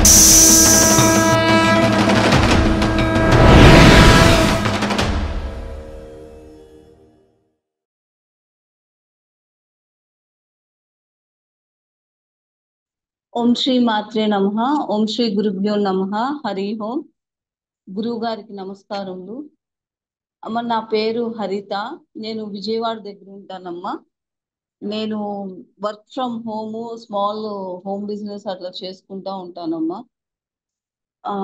ఓం శ్రీ మాత్రే నమః. ఓం శ్రీ గురుభ్యో నమః. హరి ఓం. గురువు గారికి నమస్కారములు. అమ్మ, నా పేరు హరిత. నేను విజయవాడ దగ్గర ఉంటానమ్మా. నేను work from home, small home business అట్లా చేసుకుంటా ఉంటానమ్మా. ఆ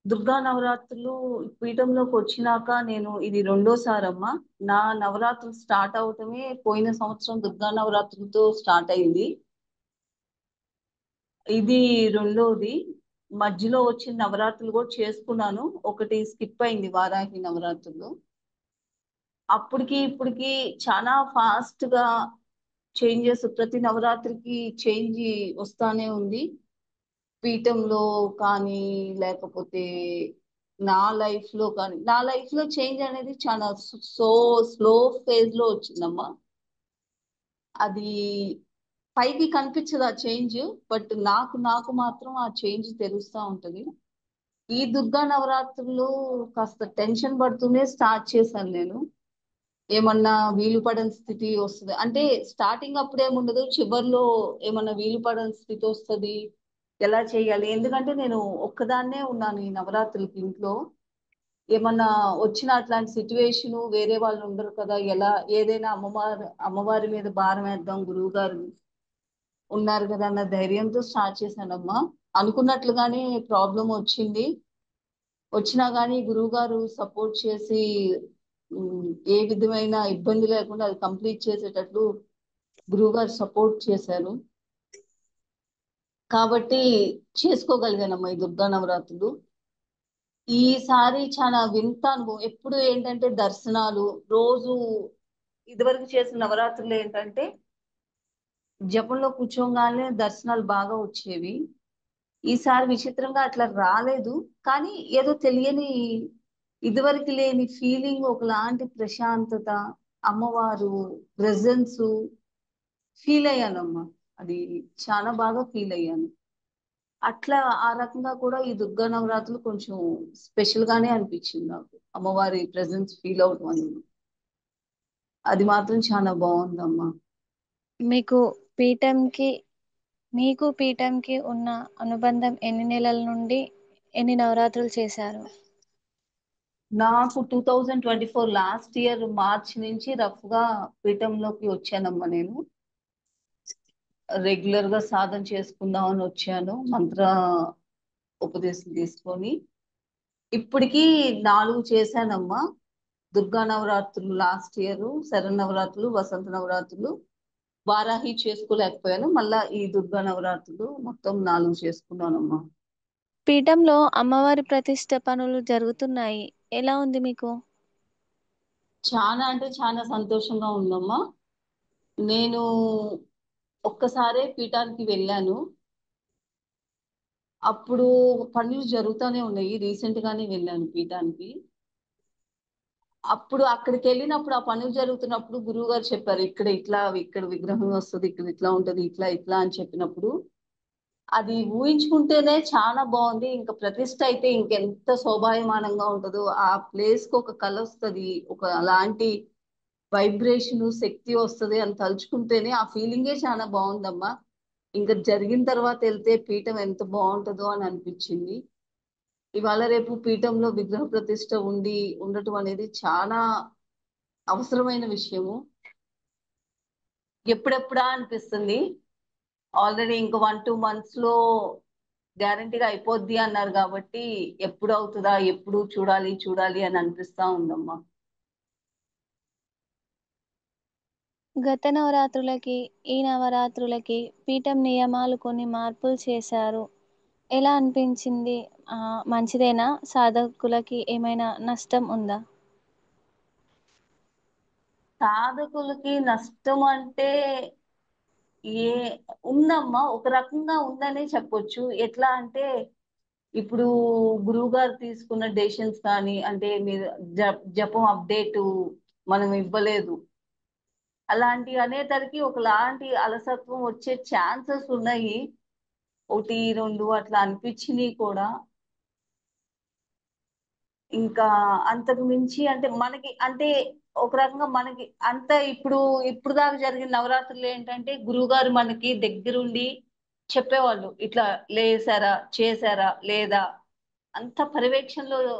దుర్గా నవరాత్రులు పీఠంలోకి వచ్చినాక నేను ఇది రెండోసారమ్మా. నా నవరాత్రులు స్టార్ట్ అవటమే పోయిన సంవత్సరం దుర్గా నవరాత్రులతో స్టార్ట్ అయింది. ఇది రెండోది. మధ్యలో వచ్చిన నవరాత్రులు కూడా చేసుకున్నాను. ఒకటి స్కిప్ అయింది, వారాహి నవరాత్రులు. అప్పటికి ఇప్పటికి చాలా ఫాస్ట్ గా చేంజెస్, ప్రతి నవరాత్రికి చేంజ్ వస్తానే ఉంది. పీఠంలో కానీ, లేకపోతే నా లైఫ్ లో చేంజ్ అనేది చాలా స్లో ఫేజ్ లో వచ్చిందమ్మా. అది పైకి కనిపించదు ఆ చేంజ్, బట్ నాకు మాత్రం ఆ చేంజ్ తెలుస్తా ఉంటది. ఈ దుర్గా నవరాత్రులు కాస్త టెన్షన్ పడుతూనే స్టార్ట్ చేశాను నేను. ఏమన్నా వీలు పడని స్థితి వస్తుంది అంటే, స్టార్టింగ్ అప్పుడేముండదు, చివర్లో ఏమన్నా వీలు పడని స్థితి వస్తుంది. ఎలా చేయాలి, ఎందుకంటే నేను ఒక్కదాన్నే ఉన్నాను ఈ నవరాత్రులకి ఇంట్లో. ఏమన్నా వచ్చిన అట్లాంటి సిచ్యువేషన్, వేరే వాళ్ళు ఉండరు కదా, ఎలా ఏదైనా అమ్మవారి మీద భారం వేద్దాం, గురువు గారు ఉన్నారు కదా అన్న ధైర్యంతో స్టార్ట్ చేశానమ్మా. అనుకున్నట్లుగానే ప్రాబ్లం వచ్చినా కానీ గురువు గారు సపోర్ట్ చేసి ఏ విధమైన ఇబ్బంది లేకుండా అది కంప్లీట్ చేసేటట్లు గురువు గారు సపోర్ట్ చేశారు. కాబట్టి చేసుకోగలిగానమ్మా ఈ దుర్గా నవరాత్రులు. ఈసారి చాలా వింత అనుభవం. ఎప్పుడు ఏంటంటే దర్శనాలు రోజు, ఇదివరకు చేసిన నవరాత్రులు ఏంటంటే జపంలో కూర్చోగానే దర్శనాలు బాగా వచ్చేవి. ఈసారి విచిత్రంగా అట్లా రాలేదు. కానీ ఏదో తెలియని, ఇదివరకు లేని ఫీలింగ్, ఒకలాంటి ప్రశాంతత, అమ్మవారు ప్రెజెన్స్ ఫీల్ అయ్యానమ్మా. అది చాలా బాగా ఫీల్ అయ్యాను. అట్లా ఆ రకంగా కూడా ఈ దుర్గా నవరాత్రులు కొంచెం స్పెషల్ గానే అనిపించింది నాకు. అమ్మవారి ప్రెజెన్స్ ఫీల్ అవటం అనేది అది మాత్రం చాలా బాగుందమ్మా. మీకు పీఠంకి పీఠంకి ఉన్న అనుబంధం ఎన్ని నెలల నుండి ఎన్ని నవరాత్రులు చేశారు? నాకు 2024 లాస్ట్ ఇయర్ మార్చ్ నుంచి రఫ్ గా పీఠంలోకి వచ్చానమ్మా. నేను రెగ్యులర్ గా సాధన చేసుకుందామని వచ్చాను, మంత్ర ఉపదేశం తీసుకొని. ఇప్పటికి 4 చేశానమ్మా. దుర్గా నవరాత్రులు లాస్ట్ ఇయర్, శరన్నవరాత్రులు, వసంత నవరాత్రులు, వారాహి చేసుకోలేకపోయాను. మళ్ళా ఈ దుర్గా నవరాత్రులు మొత్తం 4 చేసుకున్నానమ్మా. పీఠంలో అమ్మవారి ప్రతిష్ఠ పనులు జరుగుతున్నాయి, ఎలా ఉంది మీకు? చాలా అంటే చాలా సంతోషంగా ఉందమ్మా. నేను ఒక్కసారే పీఠానికి వెళ్ళాను. అప్పుడు పనులు జరుగుతూనే ఉన్నాయి. రీసెంట్ గానే వెళ్ళాను పీఠానికి. అప్పుడు అక్కడికి వెళ్ళినప్పుడు, ఆ పనులు జరుగుతున్నప్పుడు గురువు గారు చెప్పారు, ఇక్కడ విగ్రహం వస్తుంది, ఇక్కడ ఇట్లా ఉంటది, ఇట్లా ఇట్లా అని చెప్పినప్పుడు అది ఊహించుకుంటేనే చాలా బాగుంది. ఇంకా ప్రతిష్ట అయితే ఇంకెంత శోభాయమానంగా ఉంటుందో. ఆ ప్లేస్ కు ఒక కళ వస్తుంది, ఒక అలాంటి వైబ్రేషన్ శక్తి వస్తుంది అని తలుచుకుంటేనే ఆ ఫీలింగే చాలా బాగుందమ్మా. ఇంకా జరిగిన తర్వాత వెళ్తే పీఠం ఎంత బాగుంటుందో అని అనిపించింది. ఇవాళ రేపు పీఠంలో విగ్రహ ప్రతిష్ట ఉండటం అనేది చాలా అవసరమైన విషయము. ఎప్పుడెప్పుడా అనిపిస్తుంది. ఆల్రెడీ ఇంకా 1-2 months లో గ్యారంటీగా అయిపోద్ది అన్నారు కాబట్టి ఎప్పుడు అవుతుందా, ఎప్పుడు చూడాలి చూడాలి అని అనిపిస్తా ఉందమ్మా. గత నవరాత్రులకి ఈ నవరాత్రులకి పీఠం నియమాలు కొన్ని మార్పులు చేశారు, ఎలా అనిపించింది? మంచిదేనా? సాధకులకి ఏమైనా నష్టం ఉందా? సాధకులకి నష్టం అంటే ఏ ఉందమ్మా, ఒక రకంగా ఉందనే చెప్పొచ్చు. ఎట్లా అంటే ఇప్పుడు గురువు గారు తీసుకున్న డెసిషన్స్ కానీ, అంటే మీరు జపం అప్డేట్ మనం ఇవ్వలేదు, అలాంటి అనేసరికి ఒకలాంటి అలసత్వం వచ్చే ఛాన్సెస్ ఉన్నాయి. ఒకటి రెండు అట్లా అనిపించినాయి కూడా. ఇంకా అంతకు మించి అంటే మనకి అంటే ఒక రకంగా మనకి అంత ఇప్పుడు దాకా జరిగిన నవరాత్రులు ఏంటంటే గురువుగారు మనకి దగ్గరుండి చెప్పేవాళ్ళు ఇట్లా లేసారా చేశారా లేదా, అంత పర్యవేక్షణలో,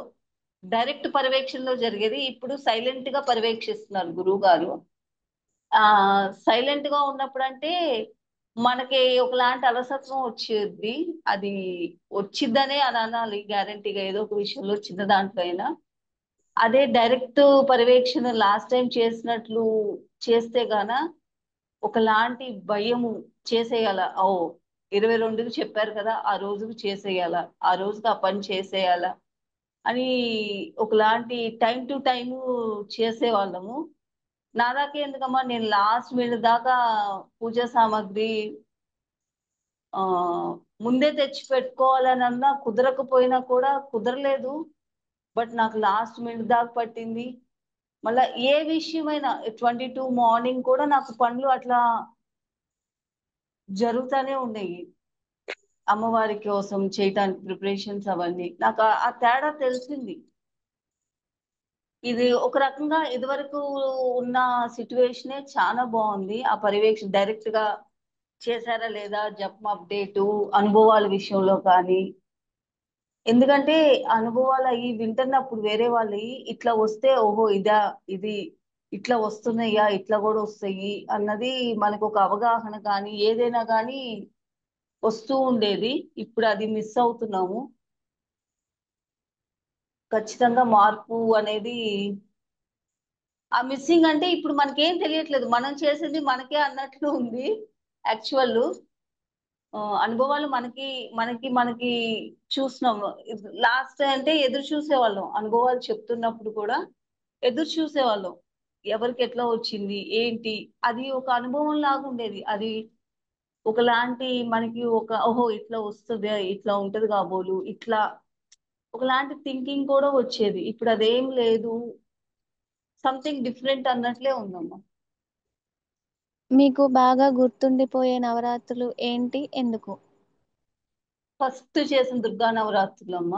డైరెక్ట్ పర్యవేక్షణలో జరిగేది. ఇప్పుడు సైలెంట్ గా పర్యవేక్షిస్తున్నారు గురువు గారు. సైలెంట్ గా ఉన్నప్పుడు అంటే మనకి ఒకలాంటి అలసత్వం వచ్చేది. అది వచ్చిద్దనే అని అనాలి గ్యారంటీగా, ఏదో ఒక విషయంలో చిన్న దాంట్లో అయినా. అదే డైరెక్ట్ పర్యవేక్షణ లాస్ట్ టైం చేసినట్లు చేస్తే గాన ఒకలాంటి భయము, చేసేయాల, ఓ 22కి చెప్పారు కదా ఆ రోజుకు చేసేయాల, ఆ రోజుకి ఆ పని చేసేయాల అని ఒకలాంటి టైం టు టైము చేసేవాళ్ళము. నా దాకా ఎందుకమ్మా, నేను లాస్ట్ మినిట్ దాకా పూజా సామాగ్రి ఆ ముందే తెచ్చి పెట్టుకోవాలని అన్నా కుదరకపోయినా కూడా కుదరలేదు. బట్ నాకు లాస్ట్ మినిట్ దాకా పట్టింది. మళ్ళా ఏ విషయమైనా 22 మార్నింగ్ కూడా నాకు పనులు అట్లా జరుగుతూనే ఉన్నాయి. అమ్మవారి కోసం చేయటానికి ప్రిపరేషన్స్ అవన్నీ నాకు ఆ తేడా తెలిసింది. ఇది ఒక రకంగా ఇదివరకు ఉన్న సిచ్యువేషనే చాలా బాగుంది. ఆ పర్యవేక్షణ డైరెక్ట్ గా చేశారా లేదా, జపం అప్డేటు, అనుభవాల విషయంలో కానీ. ఎందుకంటే అనుభవాలు అవి వింటున్నప్పుడు వేరే వాళ్ళు ఇట్లా వస్తే ఓహో ఇదా, ఇది ఇట్లా వస్తున్నాయా, ఇట్లా కూడా వస్తాయి అన్నది మనకు ఒక అవగాహన కానీ ఏదైనా కానీ వస్తూ ఉండేది. ఇప్పుడు అది మిస్ అవుతున్నాము. ఖచ్చితంగా మార్పు అనేది, ఆ మిస్సింగ్ అంటే ఇప్పుడు మనకేం తెలియట్లేదు, మనం చేసింది మనకే అన్నట్లు ఉంది. యాక్చువల్ అనుభవాలు మనకి మనకి మనకి చూస్తున్నాము. లాస్ట్ అంటే ఎదురు చూసేవాళ్ళం, అనుభవాలు చెప్తున్నప్పుడు కూడా ఎదురు చూసేవాళ్ళం ఎవరికి ఎట్లా వచ్చింది ఏంటి. అది ఒక అనుభవం లాగా ఉండేది. అది ఒకలాంటి మనకి ఒక ఓహో ఇట్లా వస్తుంది, ఇట్లా ఉంటది కాబోలు, ఇట్లా ఒకలాంటి థింకింగ్ కూడా వచ్చేది. ఇప్పుడు అదేం లేదు, సంథింగ్ డిఫరెంట్ అన్నట్లే ఉందమ్మా. మీకు బాగా గుర్తుండిపోయే నవరాత్రులు ఏంటి? ఎందుకు? ఫస్ట్ చేసిన దుర్గా నవరాత్రులమ్మ.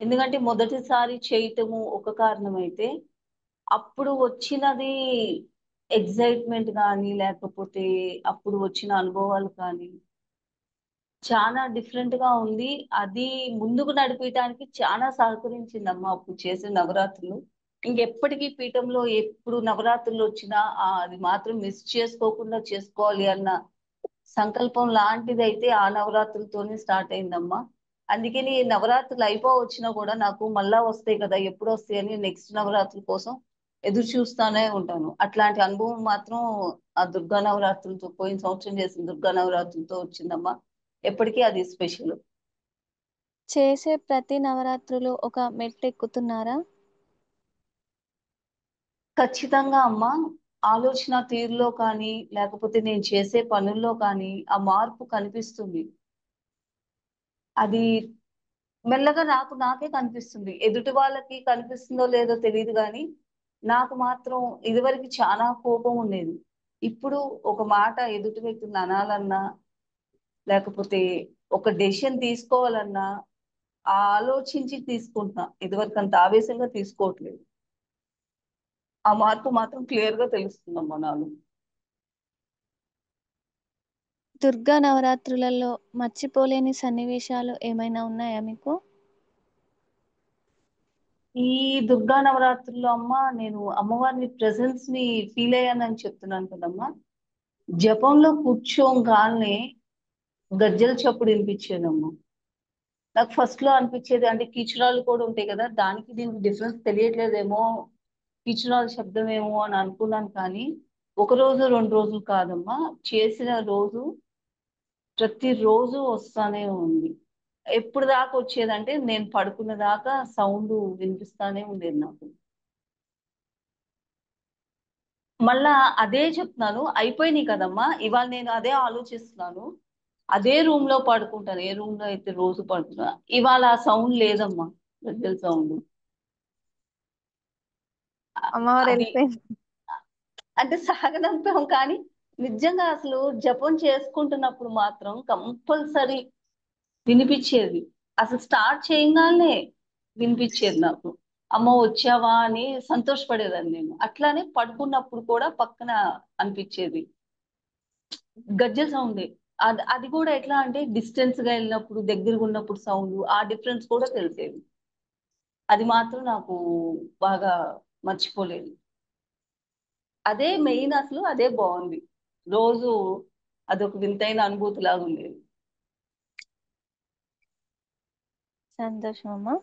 ఎందుకంటే మొదటిసారి చేయటము ఒక కారణం అయితే, అప్పుడు వచ్చినది ఎగ్జైట్మెంట్ కానీ లేకపోతే అప్పుడు వచ్చిన అనుభవాలు కానీ చాలా డిఫరెంట్ గా ఉంది. అది ముందుకు నడిపించడానికి చాలా సహకరించిందమ్మా అప్పుడు చేసిన నవరాత్రులు. ఇంకెప్పటికీ పీఠంలో ఎప్పుడు నవరాత్రులు వచ్చినా అది మాత్రం మిస్ చేసుకోకుండా చేసుకోవాలి అన్న సంకల్పం లాంటిది అయితే ఆ నవరాత్రులతోనే స్టార్ట్ అయిందమ్మా. అందుకని నవరాత్రులు వచ్చినా కూడా నాకు మళ్ళా వస్తాయి కదా, ఎప్పుడు వస్తాయి అని నెక్స్ట్ నవరాత్రుల కోసం ఎదురు చూస్తానే ఉంటాను. అట్లాంటి అనుభవం మాత్రం ఆ దుర్గా నవరాత్రులతో, పోయిన సంవత్సరం చేసిన దుర్గా నవరాత్రులతో వచ్చిందమ్మా. ఎప్పటికీ అది స్పెషల్. చేసే ప్రతి నవరాత్రులు ఒక మెట్టు ఎక్కుతున్నారా? ఖచ్చితంగా అమ్మా. ఆలోచన తీరులో కానీ లేకపోతే నేను చేసే పనుల్లో కానీ ఆ మార్పు కనిపిస్తుంది. అది మెల్లగా నాకు నాకే కనిపిస్తుంది. ఎదుటి వాళ్ళకి కనిపిస్తుందో లేదో తెలియదు కానీ నాకు మాత్రం ఇదివరకు చాలా కోపం ఉండేది. ఇప్పుడు ఒక మాట ఎదుటి వ్యక్తిని అనాలన్నా లేకపోతే ఒక డెసిషన్ తీసుకోవాలన్నా ఆలోచించి తీసుకుంటున్నా. ఇదివరకు అంత ఆవేశంగా తీసుకోవట్లేదు. ఆ మార్పు మాత్రం క్లియర్ గా తెలుస్తుందమ్మా నాలో. దుర్గా నవరాత్రులలో మర్చిపోలేని సన్నివేశాలు ఏమైనా ఉన్నాయా మీకు? ఈ దుర్గా నవరాత్రుల్లో అమ్మ నేను అమ్మవారిని ప్రెసెన్స్ ని ఫీల్ అయ్యానని చెప్తున్నాను కదమ్మా. జపంలో కూర్చోగానే గజ్జల చప్పుడు వినిపించేదమ్మా. నాకు ఫస్ట్ లో అనిపించేది అంటే కీచురాలు కూడా ఉంటాయి కదా, దానికి దీనికి డిఫరెన్స్ తెలియట్లేదేమో, కీచురాలు శబ్దం ఏమో అని అనుకున్నాను. కానీ ఒక రోజు రెండు రోజులు కాదమ్మా, చేసిన రోజు ప్రతి రోజు వస్తానే ఉంది. ఎప్పుడు దాకా వచ్చేదంటే నేను పడుకున్న దాకా సౌండ్ వినిపిస్తానే ఉండేది నాకు. మళ్ళా అదే చెప్తున్నాను, అయిపోయినాయి కదమ్మా, ఇవాళ నేను అదే ఆలోచిస్తున్నాను. అదే రూమ్ లో పడుకుంటాను, ఏ రూమ్ లో అయితే రోజు పడుకున్నా. ఇవాళ ఆ సౌండ్ లేదమ్మా, గజ్జల సౌండ్. అమ్మవారు అది వెళ్ళిపోయింది. అంటే సాగనంపాం కానీ నిజంగా అసలు జపం చేసుకుంటున్నప్పుడు మాత్రం కంపల్సరీ వినిపించేది. అసలు స్టార్ట్ చేయగానే వినిపించేది నాకు. అమ్మ వచ్చావా అని సంతోషపడేదాన్ని నేను. అట్లానే పడుకున్నప్పుడు కూడా పక్కన అనిపించేది గజ్జె సౌండ్. అది అది కూడా ఎట్లా అంటే డిస్టెన్స్ గా వెళ్ళినప్పుడు దగ్గరగా ఉన్నప్పుడు సౌండ్ ఆ డిఫరెన్స్ కూడా తెలిసేది. అది మాత్రం నాకు బాగా మర్చిపోలేదు. అదే మెయిన్, అసలు అదే బాగుంది. రోజు అదొక వింతైన అనుభూతి లాగా ఉండేది. సంతోషం అమ్మా.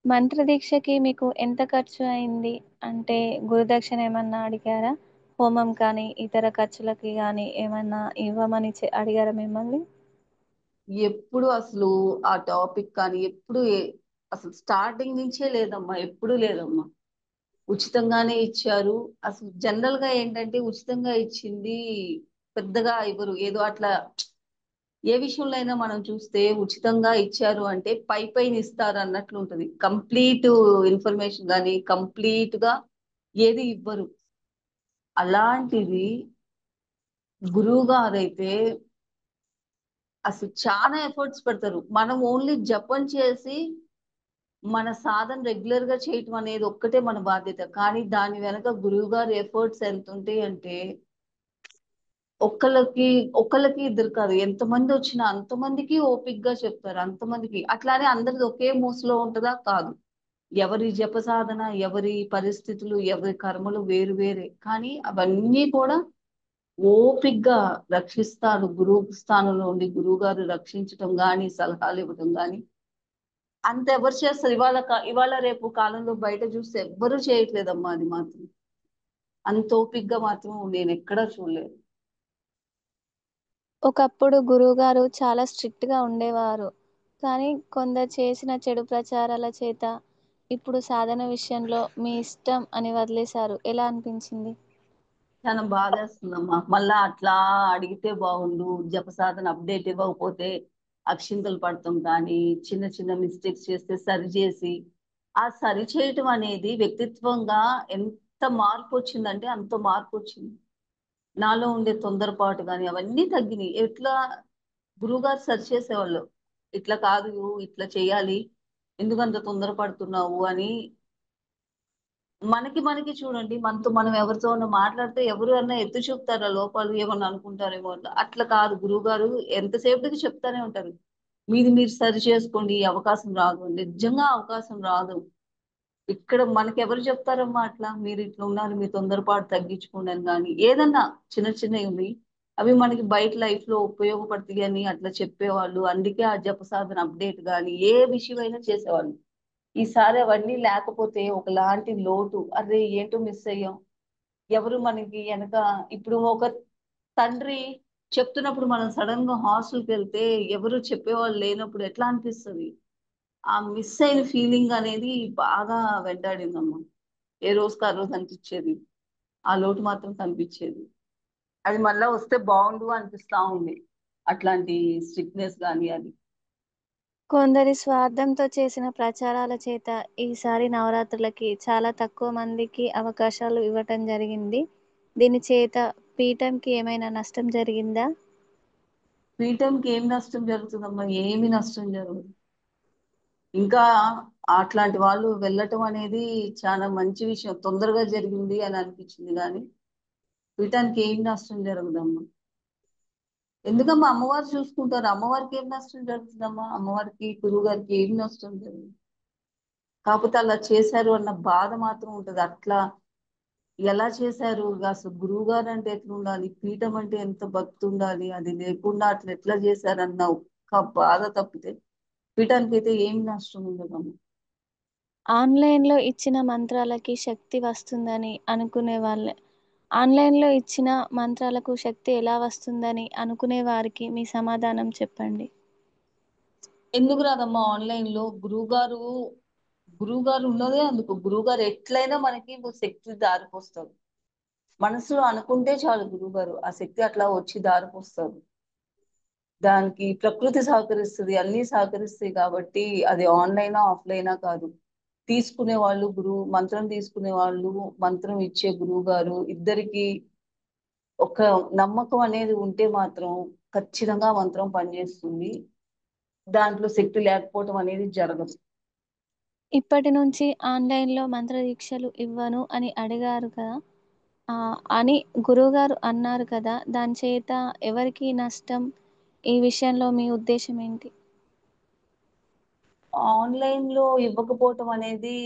మంత్రదీక్షకి మీకు ఎంత ఖర్చు అయింది? అంటే గురుదక్షిణ ఏమన్నా అడిగారా? హోమం కానీ ఇతర ఖర్చులకి కానీ ఏమన్నా ఇవ్వమని అడిగారా మిమ్మల్ని? ఎప్పుడు అసలు ఆ టాపిక్ కానీ ఎప్పుడు అసలు స్టార్టింగ్ నుంచే లేదమ్మా, ఎప్పుడు లేదమ్మా. ఉచితంగానే ఇచ్చారు. అసలు జనరల్ గా ఏంటంటే ఉచితంగా ఇచ్చింది పెద్దగా ఇవ్వరు. ఏదో అట్లా ఏ విషయంలో అయినా మనం చూస్తే ఉచితంగా ఇచ్చారు అంటే పై పైన ఇస్తారు అన్నట్లు ఉంటది. కంప్లీట్ ఇన్ఫర్మేషన్ కానీ కంప్లీట్ గా ఏది ఇవ్వరు. అలాంటిది గురువు గారైతే అసలు చాలా ఎఫర్ట్స్ పెడతారు. మనం ఓన్లీ జపం చేసి మన సాధన రెగ్యులర్ గా చేయటం అనేది ఒక్కటే మన బాధ్యత. కానీ దాని వెనక గురువు గారి ఎఫర్ట్స్ ఎంత ఉంటాయి అంటే ఒక్కళ్ళకి ఒక్కళ్ళకి ఇద్దరు కాదు, ఎంతమంది వచ్చినా అంతమందికి ఓపిక్ గా చెప్తారు. అంతమందికి అట్లానే అందరిది ఒకే మూసలో ఉంటుందా? కాదు. ఎవరి జప సాధన, ఎవరి పరిస్థితులు, ఎవరి కర్మలు వేరు వేరే. కానీ అవన్నీ కూడా ఓపిక్ గా రక్షిస్తాడు. గురువు స్థానంలో ఉండి గురువు గారు రక్షించటం గాని సలహాలు ఇవ్వటం గాని అంత ఎవరు చేస్తారు? ఇవాళ రేపు కాలంలో బయట చూస్తే ఎవ్వరూ చేయట్లేదమ్మా. అది మాత్రం అంత ఓపిగ్గా మాత్రం నేను ఎక్కడా చూడలేదు. ఒకప్పుడు గురువుగారు చాలా స్ట్రిక్ట్ గా ఉండేవారు, కానీ కొందరు చేసిన చెడు ప్రచారాల చేత ఇప్పుడు సాధన విషయంలో మీ ఇష్టం అని వదిలేశారు. ఎలా అనిపించింది? చాలా బాధేస్తుందమ్మా. మళ్ళా అట్లా అడిగితే బాగుండు. జప సాధన అప్డేట్ ఇవ్వకపోతే అక్షింతలు పడతాం కానీ చిన్న చిన్న మిస్టేక్స్ చేస్తే సరి చేసి ఆ సరి చేయటం అనేది వ్యక్తిత్వంగా ఎంత మార్పు వచ్చిందంటే అంత మార్పు వచ్చింది. నాలో ఉండే తొందరపాటు కానీ అవన్నీ తగ్గినాయి. ఎట్లా గురువుగారు సరి చేసేవాళ్ళు. ఇట్లా కాదు, ఇట్లా చేయాలి, ఎందుకంత తొందరపడుతున్నావు అని. మనకి మనకి చూడండి, మనతో మనం ఎవరితో మాట్లాడితే ఎవరు అన్నా ఎత్తి చూపుతారా? లోపాలు ఏమన్నా అనుకుంటారేమో. అట్లా అట్లా కాదు. గురువు గారు ఎంతసేపటికి చెప్తానే ఉంటారు, మీది మీరు సరి చేసుకోండి, ఈ అవకాశం రాదు. నిజంగా అవకాశం రాదు. ఇక్కడ మనకి ఎవరు చెప్తారమ్మా అట్లా? మీరు ఇట్లా ఉన్నారు, మీ తొందరపాటు తగ్గించుకోండి అని. కానీ ఏదన్నా చిన్న చిన్నవి ఉన్నాయి, అవి మనకి బయట లైఫ్ లో ఉపయోగపడతాయి అని అట్లా చెప్పేవాళ్ళు. అందుకే ఆ జప సాధన అప్డేట్ కానీ ఏ విషయమైనా చేసేవాళ్ళు. ఈసారి అవన్నీ లేకపోతే ఒకలాంటి లోటు, అరే ఏంటో మిస్ అయ్యాం. ఎవరు మనకి వెనక ఇప్పుడు ఒక తండ్రి చెప్తున్నప్పుడు మనం సడన్ గా హాస్టల్కి వెళ్తే ఎవరు చెప్పేవాళ్ళు లేనప్పుడు ఎట్లా అనిపిస్తుంది? ఆ మిస్ అయిన ఫీలింగ్ అనేది బాగా వెంటాడిందమ్మా. ఏ రోజుకి ఆ రోజు అనిపించేది. ఆ లోటు మాత్రం కనిపించేది. అది మళ్ళా వస్తే బాగుండు అనిపిస్తా ఉంది. అట్లాంటి స్ట్రిక్ట్నెస్ కానీ అది. కొందరి స్వార్థంతో చేసిన ప్రచారాల చేత ఈసారి నవరాత్రులకి చాలా తక్కువ మందికి అవకాశాలు ఇవ్వటం జరిగింది. దీని చేత పీఠంకి ఏమైనా నష్టం జరిగిందా? పీఠంకి ఏం నష్టం జరుగుతుందమ్మా? ఏమి నష్టం జరగదు. ఇంకా అట్లాంటి వాళ్ళు వెళ్ళటం అనేది చాలా మంచి విషయం. తొందరగా జరిగింది అని అనిపించింది కానీ పీఠానికి ఏం నష్టం జరగదమ్మా. ఎందుకమ్మా? అమ్మవారు చూసుకుంటారు. అమ్మవారికి ఏం నష్టం జరుగుతుందమ్మా? అమ్మవారికి గురువు గారికి ఏం నష్టం జరగదు. కాకపోతే అలా చేశారు అన్న బాధ మాత్రం ఉంటది. అట్లా ఎలా చేశారు? అసలు గురువు గారు అంటే ఎట్లా ఉండాలి, పీఠం అంటే ఎంత భక్తి ఉండాలి, అది లేకుండా అట్లా ఎట్లా చేశారన్న ఒక్క బాధ తప్పితే పీఠానికి అయితే ఏం నష్టం ఉండదమ్మా. ఆన్లైన్లో ఇచ్చిన మంత్రాలకి శక్తి వస్తుందని అనుకునే వాళ్ళే ఆన్లైన్లో ఇచ్చిన మంత్రాలకు శక్తి ఎలా వస్తుందని అనుకునే వారికి మీ సమాధానం చెప్పండి. ఎందుకు రాదమ్మా? ఆన్లైన్ లో గురువు గారు ఉన్నదే అందుకు. గురువు గారు ఎట్లయినా మనకి శక్తి దారిపోస్తారు. మనసులో అనుకుంటే చాలు, గురువు గారు ఆ శక్తి అట్లా వచ్చి దారిపోస్తారు. దానికి ప్రకృతి సహకరిస్తుంది, అన్ని సహకరిస్తాయి. కాబట్టి అది ఆన్లైనా ఆఫ్లైనా కాదు. తీసుకునే వాళ్ళు, మంత్రం తీసుకునే వాళ్ళు, మంత్రం ఇచ్చే గురువు గారు ఇద్దరికి ఒక నమ్మకం అనేది ఉంటే మాత్రం ఖచ్చితంగా ఆ మంత్రం పనిచేస్తుంది. దాంట్లో శక్తి లేకపోవటం అనేది జరగదు. ఇప్పటి నుంచి ఆన్లైన్లో మంత్రదీక్షలు ఇవ్వను అని అడిగారు కదా, ఆ, అని గురువుగారు అన్నారు కదా, దాని చేత ఎవరికి నష్టం? ఈ విషయంలో మీ ఉద్దేశం ఏంటి? ఆన్లైన్ లో ఇవ్వకపోవటం అనేది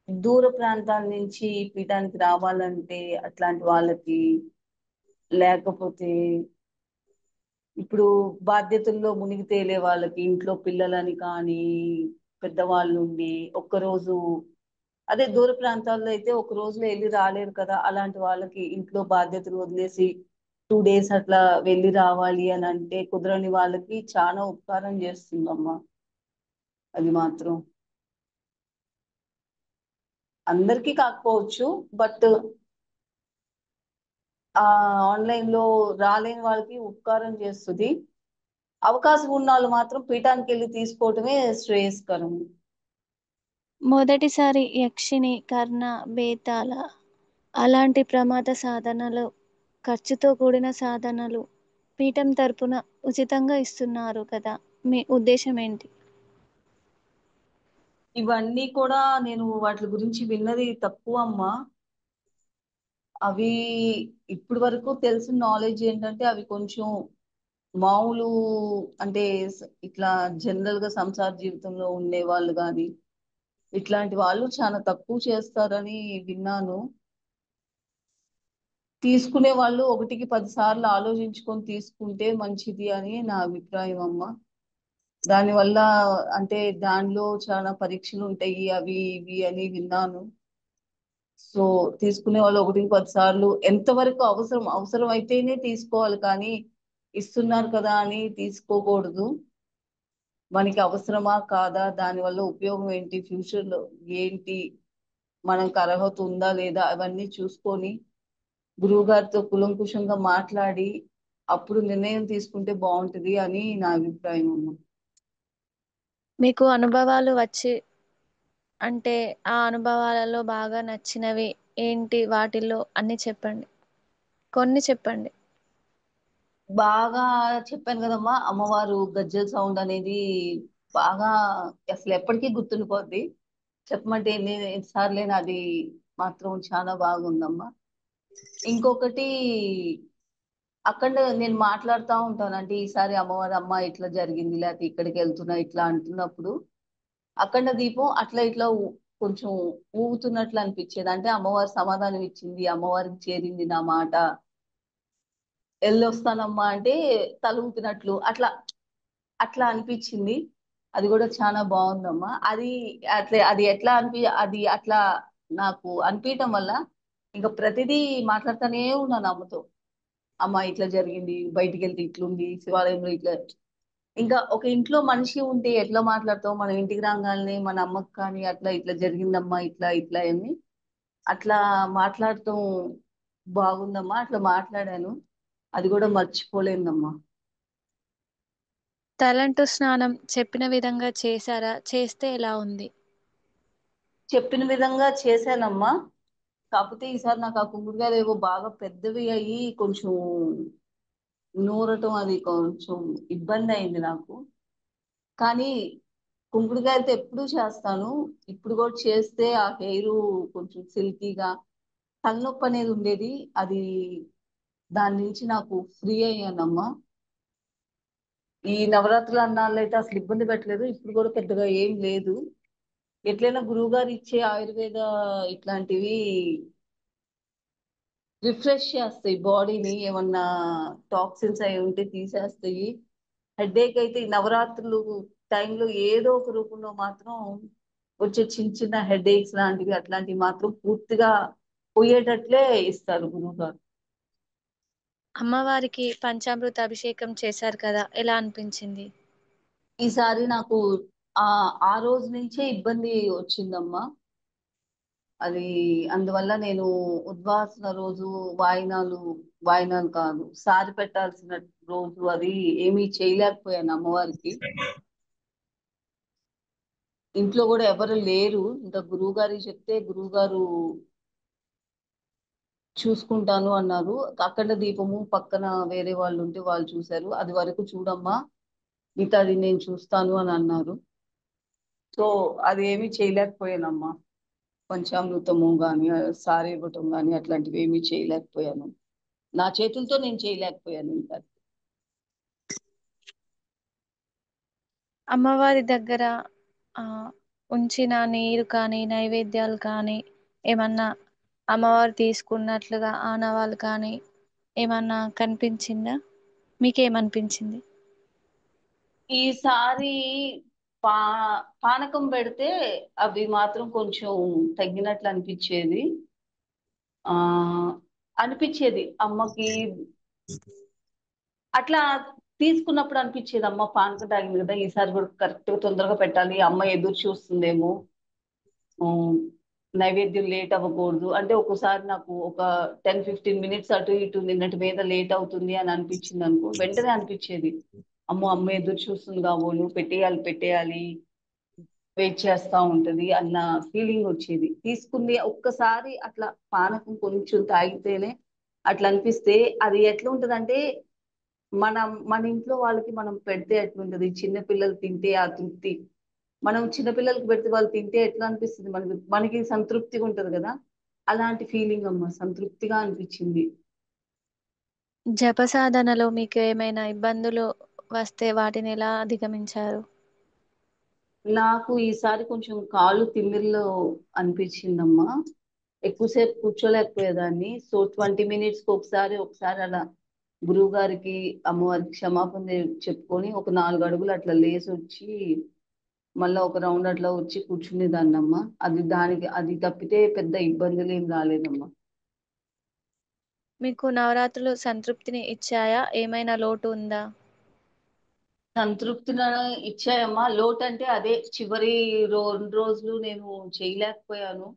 దూర ప్రాంతాల నుంచి పీఠానికి రావాలంటే అట్లాంటి వాళ్ళకి, లేకపోతే ఇప్పుడు బాధ్యతల్లో మునిగి తేలే వాళ్ళకి, ఇంట్లో పిల్లలని కానీ పెద్దవాళ్ళు ఉండి ఒక్కరోజు, అదే దూర ప్రాంతాల్లో అయితే ఒక రోజులో వెళ్ళి రాలేరు కదా, అలాంటి వాళ్ళకి ఇంట్లో బాధ్యతలు వదిలేసి 2 డేస్ అట్లా వెళ్ళి రావాలి అని అంటే కుదరని వాళ్ళకి చాలా ఉపకారం చేస్తుందమ్మా. అది మాత్రం అందరికీ కాకపోవచ్చు, బట్ ఆ ఆన్లైన్ లో రాలేని వాళ్ళకి ఉపకారం చేస్తుంది. అవకాశం ఉన్న వాళ్ళు మాత్రం పీఠానికి వెళ్ళి తీసుకోవటమే శ్రేయస్కరం. మొదటిసారి యక్షిని, కర్ణ, బేతాళ అలాంటి ప్రమాద సాధనలు, ఖర్చుతో కూడిన సాధనలు పీఠం తరపున ఉచితంగా ఇస్తున్నారు కదా, మీ ఉద్దేశం ఏంటి? ఇవన్నీ కూడా నేను వాటి గురించి విన్నది తక్కువ అమ్మా. అవి ఇప్పటి వరకు తెలిసిన నాలెడ్జ్ ఏంటంటే అవి కొంచెం మామూలు, అంటే ఇట్లా జనరల్ గా సంసార జీవితంలో ఉండే వాళ్ళు కానీ ఇట్లాంటి వాళ్ళు చాలా తక్కువ చేస్తారని విన్నాను. తీసుకునే వాళ్ళు 1కి 10 సార్లు ఆలోచించుకొని తీసుకుంటే మంచిది అని నా అభిప్రాయం అమ్మ. దానివల్ల అంటే దానిలో చాలా పరీక్షలు ఉంటాయి అవి ఇవి అని విన్నాను. సో తీసుకునే వాళ్ళు 1కి 10 సార్లు ఎంతవరకు అవసరం, అవసరం అయితేనే తీసుకోవాలి కానీ ఇస్తున్నారు కదా అని తీసుకోకూడదు. మనకి అవసరమా కాదా, దానివల్ల ఉపయోగం ఏంటి, ఫ్యూచర్ లో ఏంటి, మనకు అర్హత ఉందా లేదా, అవన్నీ చూసుకొని గురువు గారితో కులంకుశంగా మాట్లాడి అప్పుడు నిర్ణయం తీసుకుంటే బాగుంటది అని నా అభిప్రాయం అమ్మ. మీకు అనుభవాలు వచ్చి, అంటే ఆ అనుభవాలలో బాగా నచ్చినవి ఏంటి? వాటిల్లో అన్ని చెప్పండి, కొన్ని చెప్పండి. బాగా చెప్పాను కదమ్మా, అమ్మవారు గజ్జల సౌండ్ అనేది బాగా అసలు ఎప్పటికీ గుర్తుండిపోద్ది. చెప్పమంటే ఎన్నిసార్లైనా అది మాత్రం చాలా బాగుందమ్మా. ఇంకొకటి, అక్కడ నేను మాట్లాడుతూ ఉంటాను అంటే ఈసారి అమ్మవారు అమ్మ ఇట్లా జరిగింది లేకపోతే ఇక్కడికి వెళ్తున్నా ఇట్లా అంటున్నప్పుడు అఖండ దీపం అట్లా ఇట్లా కొంచెం ఊగుతున్నట్లు అనిపించేది. అంటే అమ్మవారు సమాధానం ఇచ్చింది, అమ్మవారికి చేరింది నా మాట, వెళ్ళొస్తానమ్మా అంటే తల ఊపినట్లు అట్లా అట్లా అనిపించింది. అది కూడా చాలా బాగుందమ్మా. అది అట్లా అది ఎట్లా అది అట్లా నాకు అనిపించటం వల్ల ఇంకా ప్రతిదీ మాట్లాడుతూనే ఉన్నాను అమ్మతో. అమ్మ ఇట్లా జరిగింది, బయటికి వెళ్తే ఇట్లుంది, శివాలయంలో ఇట్లా. ఇంకా ఒక ఇంట్లో మనిషి ఉంటే ఎట్లా మాట్లాడతాం, మనం ఇంటికి రాగానే మన అమ్మకి కానీ అట్లా ఇట్లా జరిగిందమ్మా ఇట్లా ఇట్లా అని అట్లా మాట్లాడటం బాగుందమ్మా. అట్లా మాట్లాడాను, అది కూడా మర్చిపోలేదమ్మా. తలంటు స్నానం చెప్పిన విధంగా చేశారా? చేస్తే ఎలా ఉంది? చెప్పిన విధంగా చేశానమ్మా. కాకపోతే ఈసారి నాకు ఆ కుంకుడుకాయలు ఏవో బాగా పెద్దవి అయ్యి కొంచెం నూరటం అది కొంచెం ఇబ్బంది అయింది నాకు. కానీ కుంకుడుకాయలతో ఎప్పుడూ చేస్తాను, ఇప్పుడు కూడా చేస్తే ఆ హెయిర్ కొంచెం సిల్కీగా, తలనొప్పి అనేది ఉండేది, అది దాని నుంచి నాకు ఫ్రీ అయ్యానమ్మా. ఈ నవరాత్రులు అన్నాళ్ళు అయితే అసలు ఇబ్బంది పెట్టలేదు, ఇప్పుడు కూడా పెద్దగా ఏం లేదు. ఎట్లయినా గురువు గారు ఇచ్చే ఆయుర్వేద ఇట్లాంటివి రిఫ్రెష్ చేస్తాయి బాడీని, ఏమన్నా టాక్సిన్స్ అయి ఉంటే తీసేస్తాయి. హెడేక్ అయితే ఈ నవరాత్రులు టైంలో ఏదో ఒక రూపంలో మాత్రం వచ్చే చిన్న చిన్న హెడేక్స్ లాంటివి అట్లాంటివి మాత్రం పూర్తిగా పోయేటట్లే ఇస్తారు గురువు గారు. అమ్మవారికి పంచామృత అభిషేకం చేశారు కదా, ఎలా అనిపించింది? ఈసారి నాకు ఆ ఆ రోజు నుంచే ఇబ్బంది వచ్చిందమ్మా. అది అందువల్ల నేను ఉద్వాసన రోజు వాయినాలు, వాయినాలు కాదు సారి పెట్టాల్సిన రోజు అది ఏమీ చేయలేకపోయాను అమ్మవారికి. ఇంట్లో కూడా ఎవరు లేరు, ఇంకా గురువు గారికి చెప్తే గురువు గారు చూసుకుంటాను అన్నారు. అఖండ దీపము పక్కన వేరే వాళ్ళు ఉంటే వాళ్ళు చూశారు. అది వరకు చూడమ్మా, మిగతాది నేను చూస్తాను అని అన్నారు. సో అది ఏమీ చేయలేకపోయానమ్మా. పంచామృతము గాని సారే ఇవ్వటం గాని అట్లాంటివి ఏమీ చేయలేకపోయాను. నా చేతులతో నేను చేయలేకపోయాను ఇంకా. అమ్మవారి దగ్గర ఆ, ఉంచిన నీరు కానీ నైవేద్యాలు కానీ ఏమన్నా అమ్మవారు తీసుకున్నట్లుగా ఆనవాళ్ళు కానీ ఏమన్నా కనిపించిందా? మీకేమనిపించింది? ఈసారి పా పానకం పెడితే అవి మాత్రం కొంచెం తగ్గినట్లు అనిపించేది. ఆ అనిపించేది అమ్మకి అట్లా తీసుకున్నప్పుడు అనిపించేది, అమ్మ పానకం తాగింది కదా, ఈసారి కూడా కరెక్ట్ గా తొందరగా పెట్టాలి, అమ్మ ఎదురు చూస్తుందేమో, నైవేద్యం లేట్ అవ్వకూడదు అంటే. ఒక్కోసారి నాకు ఒక 10-15 మినిట్స్ అటు ఇటు నిన్నటి మీద లేట్ అవుతుంది అని అనిపించింది అనుకో, వెంటనే అనిపించేది అమ్మో అమ్మ ఎదురు చూస్తుంది కాబోలు, పెట్టేయాలి పెట్టేయాలి, వెయిట్ చేస్తా ఉంటది అన్న ఫీలింగ్ వచ్చేది. తీసుకుంది ఒక్కసారి అట్లా పానకం కొంచెం తాగితేనే అట్లా అనిపిస్తే అది ఎట్లా ఉంటదంటే, మన ఇంట్లో వాళ్ళకి మనం పెడితే ఎట్లుంటది, చిన్న పిల్లలు తింటే ఆ తృప్తి, మనం చిన్నపిల్లలకి పెడితే వాళ్ళు తింటే ఎట్లా అనిపిస్తుంది, మనకి సంతృప్తిగా ఉంటది కదా. అలాంటి ఫీలింగ్ అమ్మ, సంతృప్తిగా అనిపించింది. జప సాధనలో మీకు ఏమైనా ఇబ్బందులు వస్తే వాటిని ఎలా అధిగమించారు? నాకు ఈసారి కొంచెం కాళ్ళు తిమ్మిర్లు అనిపించిందమ్మా. ఎక్కువసేపు కూర్చోలేకపోయేదాన్ని. సో 20 మినిట్స్కి ఒకసారి అలా గురువు గారికి అమ్మవారికి క్షమాపణ చెప్పుకొని ఒక 4 అడుగులు అట్లా లేసి వచ్చి మళ్ళీ ఒక రౌండ్ అట్లా వచ్చి కూర్చునేదాన్నమ్మా. అది తప్పితే పెద్ద ఇబ్బందులు ఏం రాలేదమ్మా. మీకు నవరాత్రులు సంతృప్తిని ఇచ్చాయా? ఏమైనా లోటు ఉందా? సంతృప్తిని ఇచ్చాయమ్మా. లోటు అంటే అదే చివరి 2 రోజులు నేను చేయలేకపోయాను.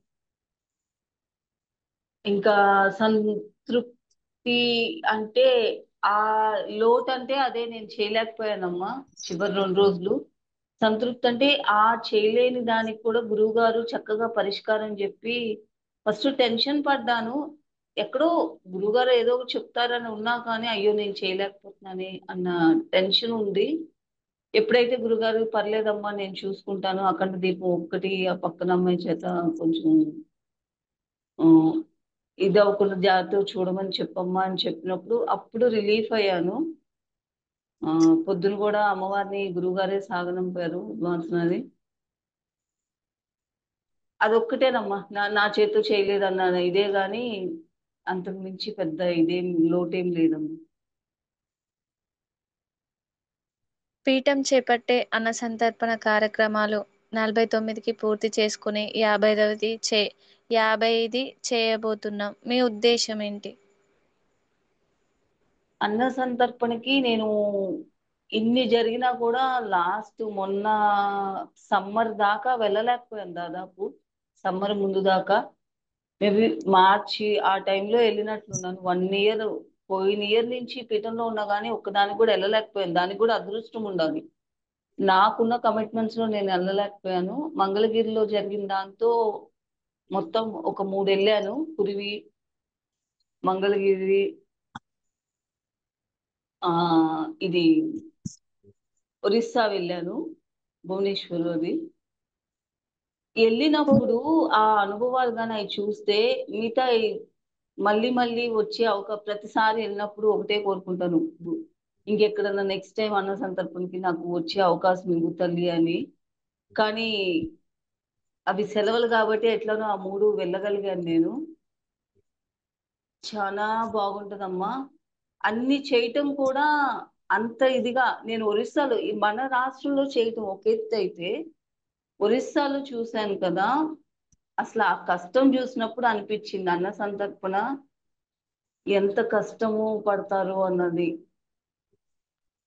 ఇంకా సంతృప్తి అంటే ఆ లోటు అంటే అదే నేను చేయలేకపోయానమ్మా చివరి 2 రోజులు. సంతృప్తి అంటే ఆ చేయలేని దానికి కూడా గురువు గారు చక్కగా పరిష్కారం చెప్పి, ఫస్ట్ టెన్షన్ పడ్డాను. ఎక్కడో గురువుగారు ఏదో ఒకటి చెప్తారని ఉన్నా కానీ అయ్యో నేను చేయలేకపోతున్నానే అన్న టెన్షన్ ఉంది. ఎప్పుడైతే గురుగారు పర్లేదమ్మా నేను చూసుకుంటాను, అఖండ దీపం ఒక్కటి ఆ పక్కన అమ్మాయి చేత కొంచెం ఆ, ఇది అవ్వకుండా జాగ్రత్తగా చూడమని చెప్పమ్మా అని చెప్పినప్పుడు అప్పుడు రిలీఫ్ అయ్యాను. ఆ పొద్దున కూడా అమ్మవారిని గురువుగారే సాగనంపారు ఉద్వాసనది. అదొక్కటేనమ్మా నా చేతితో చేయలేదన్న ఇదే గాని అంతకు మించి పెద్ద ఇదేం లోటేం లేదమ్మా. పీఠం చేపట్టే అన్న సంతర్పణ కార్యక్రమాలు 49కి పూర్తి చేసుకుని 50ది చేయబోతున్నాం. మీ ఉద్దేశం ఏంటి? అన్న సంతర్పణకి నేను ఇన్ని జరిగినా కూడా లాస్ట్ మొన్న సమ్మర్ దాకా వెళ్ళలేకపోయాను. దాదాపు సమ్మర్ ముందు దాకా మేబీ మార్చి ఆ టైంలో వెళ్ళినట్లున్నాను. 1 ఇయర్, పోయిన ఇయర్ నుంచి పీఠంలో ఉన్నా కానీ ఒక్కదానికి కూడా వెళ్ళలేకపోయాను. దానికి కూడా అదృష్టం ఉండాలి. నాకున్న కమిట్మెంట్స్ లో నేను వెళ్ళలేకపోయాను. మంగళగిరిలో జరిగిన దాంతో మొత్తం ఒక 3 వెళ్ళాను. పురివి, మంగళగిరి, ఆ ఇది ఒరిస్సా వెళ్ళాను, భువనేశ్వర్ అది. వెళ్ళినప్పుడు ఆ అనుభవాలు కానీ అవి చూస్తే మిగతా మళ్ళీ మళ్ళీ వచ్చే ప్రతిసారి వెళ్ళినప్పుడు ఒకటే కోరుకుంటాను, ఇంకెక్కడన్నా నెక్స్ట్ టైం అన్న సందర్భానికి నాకు వచ్చే అవకాశం ఇవ్వు తల్లి అని. కానీ అవి సెలవులు కాబట్టి ఎట్లనో ఆ 3 వెళ్ళగలిగాను నేను. చాలా బాగుంటదమ్మా. అన్ని చేయటం కూడా అంత ఇదిగా నేను ఒరిస్సాలో మన రాష్ట్రంలో చేయటం ఒక ఎత్తు అయితే ఒరిస్సాలో చూశాను కదా, అసలు ఆ కష్టం చూసినప్పుడు అనిపించింది అన్న సంతర్పణ ఎంత కష్టము పడతారు అన్నది.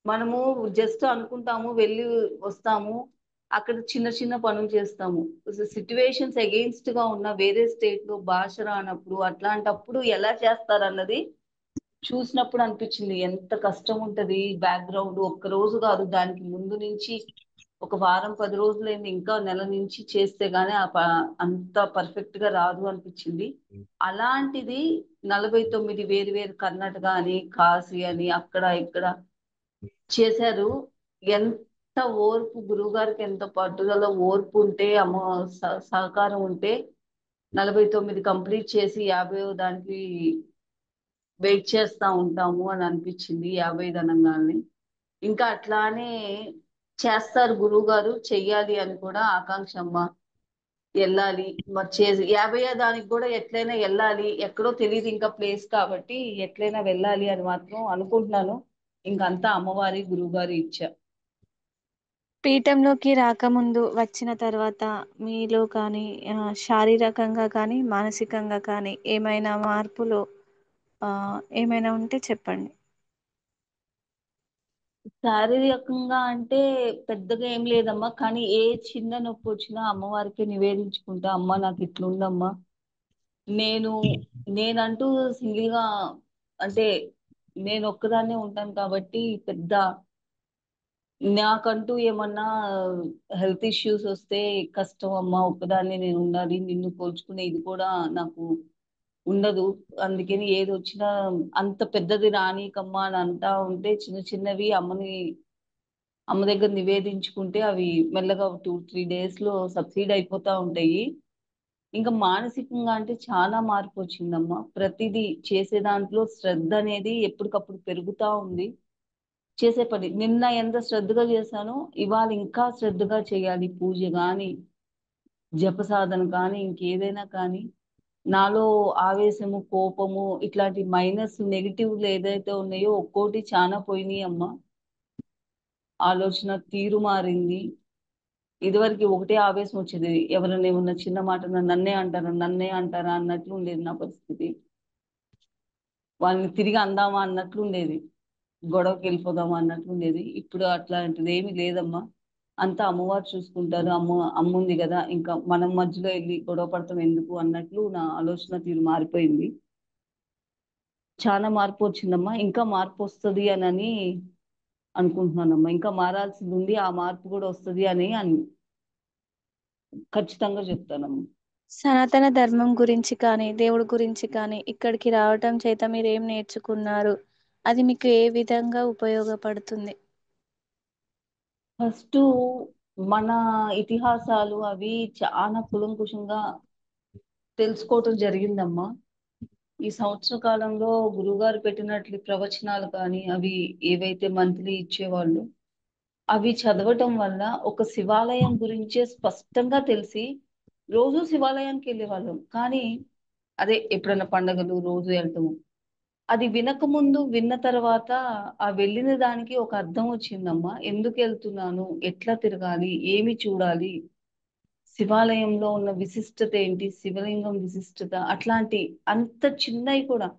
మనము జస్ట్ అనుకుంటాము వెళ్ళి వస్తాము, అక్కడ చిన్న చిన్న పనులు చేస్తాము. సిట్యువేషన్స్ అగెయిన్స్ట్ గా ఉన్న వేరే స్టేట్ లో భాష రానప్పుడు అట్లాంటప్పుడు ఎలా చేస్తారు అన్నది చూసినప్పుడు అనిపించింది ఎంత కష్టం ఉంటది. బ్యాక్గ్రౌండ్ ఒక్క రోజు కాదు, దానికి ముందు నుంచి ఒక వారం 10 రోజులైంది, ఇంకా నెల నుంచి చేస్తే గానీ అంత పర్ఫెక్ట్ గా రాదు అనిపించింది. అలాంటిది 49 వేరు వేరు కర్ణాటక అని, కాశీ అని, అక్కడ ఇక్కడ చేశారు. ఎంత ఓర్పు, గురువు గారికి ఎంత పట్టుదల, ఓర్పు ఉంటే, అమ్మ సహకారం ఉంటే 49 కంప్లీట్ చేసి 50వ దానికి వెయిట్ చేస్తా ఉంటాము అని అనిపించింది. 50 అనంగానే ఇంకా అట్లానే చేస్తారు గురువు గారు, చెయ్యాలి అని కూడా ఆకాంక్ష అమ్మ. వెళ్ళాలి మరి చేసి 50వ దానికి కూడా ఎట్లయినా వెళ్ళాలి. ఎక్కడో తెలియదు ఇంకా ప్లేస్ కాబట్టి ఎట్లయినా వెళ్ళాలి అని మాత్రం అనుకుంటున్నాను. ఇంకంతా అమ్మవారి గురువు గారి ఇచ్చ. పీఠంలోకి రాకముందు వచ్చిన తర్వాత మీలో కానీ శారీరకంగా కానీ మానసికంగా కానీ ఏమైనా మార్పులు ఆ, ఏమైనా ఉంటే చెప్పండి. శారీరకంగా అంటే పెద్దగా ఏం లేదమ్మా, కానీ ఏ చిన్న నొప్పి వచ్చినా అమ్మవారికి నివేదించుకుంటా. అమ్మ నాకు ఇట్లుందమ్మా, నేను నేనంటూ సింగిల్ గా, అంటే నేను ఒక్కదాన్నే ఉంటాను కాబట్టి పెద్ద, నాకంటూ ఏమన్నా హెల్త్ ఇష్యూస్ వస్తే కష్టం అమ్మా, ఒక్కదాన్నే నేను ఉండాలి, నిన్ను పోల్చుకునే ఇది కూడా నాకు ఉండదు. అందుకని ఏది వచ్చినా అంత పెద్దది రానీకమ్మా అని అంటా ఉంటే, చిన్న చిన్నవి అమ్మ దగ్గర నివేదించుకుంటే అవి మెల్లగా 2-3 డేస్ లో సబ్సీడ్ అయిపోతా ఉంటాయి. ఇంకా మానసికంగా అంటే చాలా మార్పు వచ్చిందమ్మా. ప్రతిదీ చేసే దాంట్లో శ్రద్ధ అనేది ఎప్పటికప్పుడు పెరుగుతా ఉంది. చేసే పని నిన్న ఎంత శ్రద్ధగా చేశానో ఇవాళ ఇంకా శ్రద్ధగా చేయాలి. పూజ గాని, జప సాధన కానీ, ఇంకేదైనా కానీ. నాలో ఆవేశము, కోపము, ఇట్లాంటి మైనస్ నెగిటివ్లు ఏదైతే ఉన్నాయో ఒక్కోటి చాలా పోయినాయి అమ్మ. ఆలోచన తీరు మారింది. ఇదివరకు ఒకటే ఆవేశం వచ్చేది, ఎవరైనా ఏమన్నా చిన్న మాట నన్నే అంటారా అన్నట్లు ఉండేది నా పరిస్థితి. వాళ్ళని తిరిగి అందామా అన్నట్లు ఉండేది, గొడవకి వెళ్ళిపోదామా అన్నట్లు ఉండేది. ఇప్పుడు అట్లాంటిది ఏమీ లేదమ్మా. అంతా అమ్మవారు చూసుకుంటారు. అమ్మ ఉంది కదా, ఇంకా మనం మధ్యలో వెళ్ళి గొడవ పడతాం ఎందుకు అన్నట్లు నా ఆలోచన తీరు మారిపోయింది. చాలా మార్పు వచ్చిందమ్మా. ఇంకా మార్పు వస్తుంది అని అనుకుంటున్నానమ్మా. ఇంకా మారాల్సింది ఉంది, ఆ మార్పు కూడా వస్తుంది అని ఖచ్చితంగా చెప్తానమ్మా. సనాతన ధర్మం గురించి కానీ దేవుడి గురించి కానీ ఇక్కడికి రావటం చేత మీరు ఏం నేర్చుకున్నారు, అది మీకు ఏ విధంగా ఉపయోగపడుతుంది? ఫస్ట్ మన ఇతిహాసాలు అవి చాలా కులంకుశంగా తెలుసుకోవటం జరిగిందమ్మా. ఈ సంవత్సర కాలంలో గురువుగారు పెట్టినట్లు ప్రవచనాలు కానీ, అవి ఏవైతే మంత్లీ ఇచ్చేవాళ్ళు, అవి చదవటం వల్ల ఒక శివాలయం గురించే స్పష్టంగా తెలిసి రోజు శివాలయానికి వెళ్ళేవాళ్ళం. కానీ అదే ఎప్పుడైనా పండగలు రోజు వెళ్తాము. అది వినకముందు విన్న తర్వాత ఆ వెళ్ళిన దానికి ఒక అర్థం వచ్చిందమ్మా. ఎందుకు వెళ్తున్నాను, ఎట్లా తిరగాలి, ఏమి చూడాలి, శివాలయంలో ఉన్న విశిష్టత ఏంటి, శివలింగం విశిష్టత, అట్లాంటి అంత చిన్నవి కూడా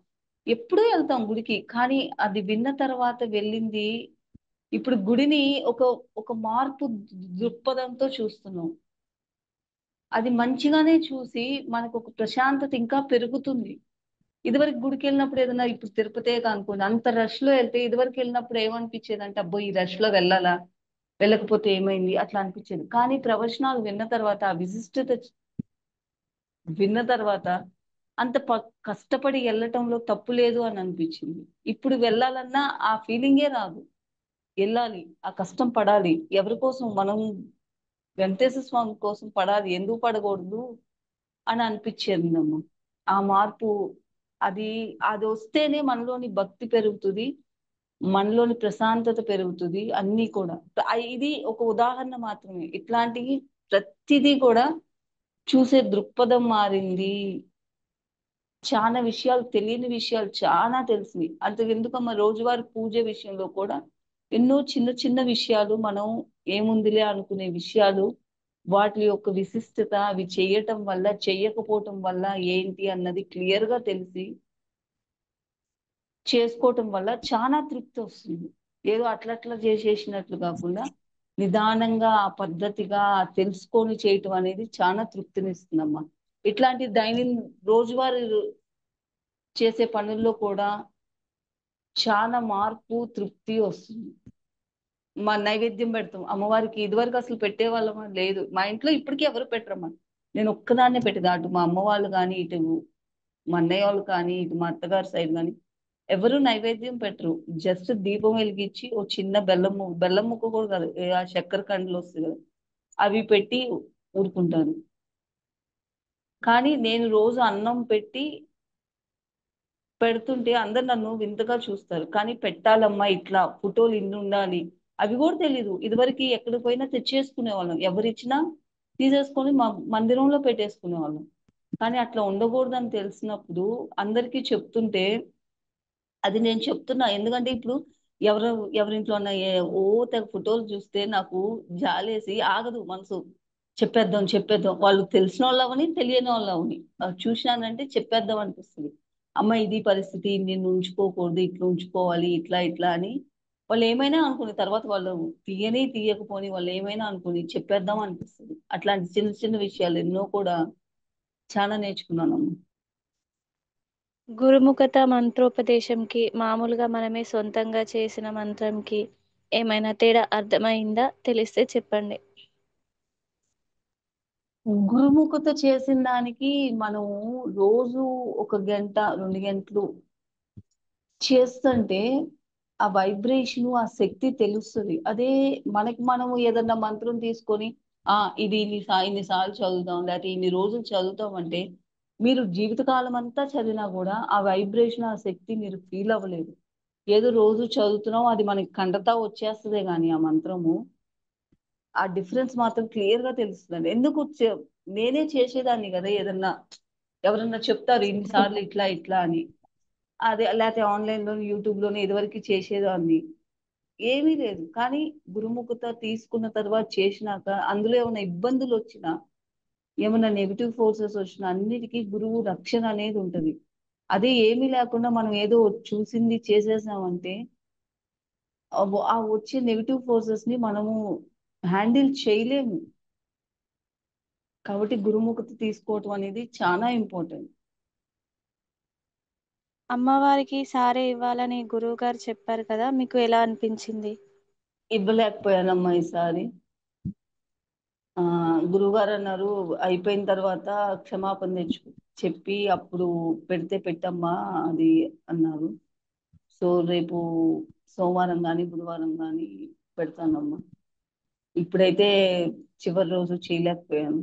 ఎప్పుడూ వెళ్తాం గుడికి. కానీ అది విన్న తర్వాత వెళ్ళింది, ఇప్పుడు గుడిని ఒక ఒక మార్పు దృక్పథంతో చూస్తున్నాం. అది మంచిగానే చూసి మనకు ఒక ప్రశాంతత ఇంకా పెరుగుతుంది. ఇదివరకు గుడికి వెళ్ళినప్పుడు ఏదైనా, ఇప్పుడు తిరుపతే అనుకోండి, అంత రష్ లో వెళ్తే ఇదివరకు వెళ్ళినప్పుడు ఏమనిపించేది అంటే, అబ్బో ఈ రష్ లో వెళ్ళాలా, వెళ్ళకపోతే ఏమైంది అట్లా అనిపించేది. కానీ ప్రవచనాలు విన్న తర్వాత, ఆ విశిష్టత విన్న తర్వాత అంత కష్టపడి వెళ్ళటంలో తప్పు లేదు అని అనిపించింది. ఇప్పుడు వెళ్ళాలన్నా ఆ ఫీలింగే రాదు. వెళ్ళాలి, ఆ కష్టం పడాలి, ఎవరి కోసం మనం, వెంకటేశ్వర స్వామి కోసం పడాలి, ఎందుకు పడకూడదు అని అనిపించేది నమ్మ. ఆ మార్పు, అది అది వస్తేనే మనలోని భక్తి పెరుగుతుంది, మనలోని ప్రశాంతత పెరుగుతుంది, అన్నీ కూడా. ఇది ఒక ఉదాహరణ మాత్రమే. ఇట్లాంటివి ప్రతిదీ కూడా చూసే దృక్పథం మారింది. చాలా విషయాలు, తెలియని విషయాలు చాలా తెలిసినాయి. అంతెందుకమ్మా, రోజువారీ పూజ విషయంలో కూడా ఎన్నో చిన్న చిన్న విషయాలు, మనం ఏముందిలే అనుకునే విషయాలు, వాటి యొక్క విశిష్టత, అవి చేయటం వల్ల చెయ్యకపోవటం వల్ల ఏంటి అన్నది క్లియర్ గా తెలిసి చేసుకోవటం వల్ల చాలా తృప్తి వస్తుంది. ఏదో అట్లట్లా చేసేసినట్లు కాకుండా నిదానంగా, ఆ పద్ధతిగా తెలుసుకొని చేయటం అనేది చాలా తృప్తినిస్తుందమ్మా. ఇట్లాంటి రోజువారీ చేసే పనుల్లో కూడా చాలా మార్పు, తృప్తి వస్తుంది. మా నైవేద్యం పెడతాం అమ్మవారికి. ఇదివరకు అసలు పెట్టేవాళ్ళమా లేదు, మా ఇంట్లో ఇప్పటికీ ఎవరు పెట్టరమ్మా. నేను ఒక్కదాన్నే పెట్టేది. అటు మా అమ్మ వాళ్ళు కానీ, ఇటు మా అన్నయ్య వాళ్ళు కానీ, ఇటు మా అత్తగారి సైడ్ కానీ ఎవరు నైవేద్యం పెట్టరు. జస్ట్ దీపం వెలిగించి ఓ చిన్న బెల్లం ముక్క కూడా కాదు, ఆ చక్కెర కండలు వస్తుంది కదా, అవి పెట్టి ఊరుకుంటాను. కానీ నేను రోజు అన్నం పెడుతుంటే అందరు నన్ను వింతగా చూస్తారు. కానీ పెట్టాలమ్మా, ఇట్లా ఫోటోలు ఇన్ని ఉండాలి అవి కూడా తెలీదు. ఇదివరకు ఎక్కడికి పోయినా తెచ్చేసుకునే వాళ్ళం, ఎవరిచ్చినా తీసేసుకొని మా మందిరంలో పెట్టేసుకునే వాళ్ళం. కానీ అట్లా ఉండకూడదని తెలిసినప్పుడు అందరికీ చెప్తుంటే, అది నేను చెప్తున్నా ఎందుకంటే ఇప్పుడు ఎవరు ఎవరింట్లో ఉన్న ఓ తెగ ఫోటోలు చూస్తే నాకు జాలేసి ఆగదు మనసు. చెప్పేద్దాం చెప్పేద్దాం, వాళ్ళు తెలిసిన వాళ్ళు అవని తెలియని వాళ్ళు అవని చూసినానంటే చెప్పేద్దాం అనిపిస్తుంది. అమ్మ ఇది పరిస్థితి, నిన్ను ఉంచుకోకూడదు, ఇట్లా ఉంచుకోవాలి, ఇట్లా ఇట్లా అని. వాళ్ళు ఏమైనా అనుకుని తర్వాత వాళ్ళు తీయకపోని వాళ్ళు ఏమైనా అనుకుని చెప్పేద్దాం అనిపిస్తుంది. అట్లాంటి చిన్న చిన్న విషయాలు ఎన్నో కూడా చాలా నేర్చుకున్నానమ్మా. గురుముఖత మంత్రోపదేశంకి మామూలుగా మనమే సొంతంగా చేసిన మంత్రంకి ఏమైనా తేడా అర్థమైందా? తెలిస్తే చెప్పండి. గురుముఖత చేసిన దానికి మనము రోజు ఒక గంట 2 గంటలు చేస్తుంటే ఆ వైబ్రేషన్, ఆ శక్తి తెలుస్తుంది. అదే మనకి మనము ఏదన్నా మంత్రం తీసుకొని ఇది ఇన్నిసార్లు చదువుతాం, లేకపోతే ఇన్ని రోజులు చదువుతాం అంటే మీరు జీవితకాలం అంతా చదివినా కూడా ఆ వైబ్రేషన్, ఆ శక్తి మీరు ఫీల్ అవ్వలేదు. ఏదో రోజు చదువుతున్నాం, అది మనకి కండతా వచ్చేస్తుందే కానీ ఆ మంత్రము, ఆ డిఫరెన్స్ మాత్రం క్లియర్ గా తెలుస్తుందండి. నేనే చేసేదాన్ని కదా ఏదన్నా, ఎవరన్నా చెప్తారు ఇన్నిసార్లు ఇట్లా ఇట్లా అని, అదే లేకపోతే ఆన్లైన్ లో యూట్యూబ్ లోనే ఇదివరకు చేసేదాన్ని. ఏమీ లేదు. కానీ గురుముఖత తీసుకున్న తర్వాత చేసినాక అందులో ఏమైనా ఇబ్బందులు వచ్చినా, ఏమైనా నెగిటివ్ ఫోర్సెస్ వచ్చినా అన్నిటికీ గురువు రక్షణ అనేది ఉంటది. అదే ఏమీ లేకుండా మనం ఏదో చూసింది చేసేసామంటే ఆ వచ్చే నెగిటివ్ ఫోర్సెస్ ని మనము హ్యాండిల్ చేయలేము. కాబట్టి గురుముఖత తీసుకోవటం అనేది చాలా ఇంపార్టెంట్. అమ్మవారికి సారే ఇవ్వాలని గురువు గారు చెప్పారు కదా, మీకు ఎలా అనిపించింది? ఇవ్వలేకపోయానమ్మా ఈసారి. ఆ గురువుగారు అన్నారు అయిపోయిన తర్వాత క్షమాపణ చెప్పి అప్పుడు పెడితే పెట్టమ్మా అది అన్నారు. సో రేపు సోమవారం కానీ బుధవారం కానీ పెడతానమ్మా. ఇప్పుడైతే చివరి రోజు చేయలేకపోయాను.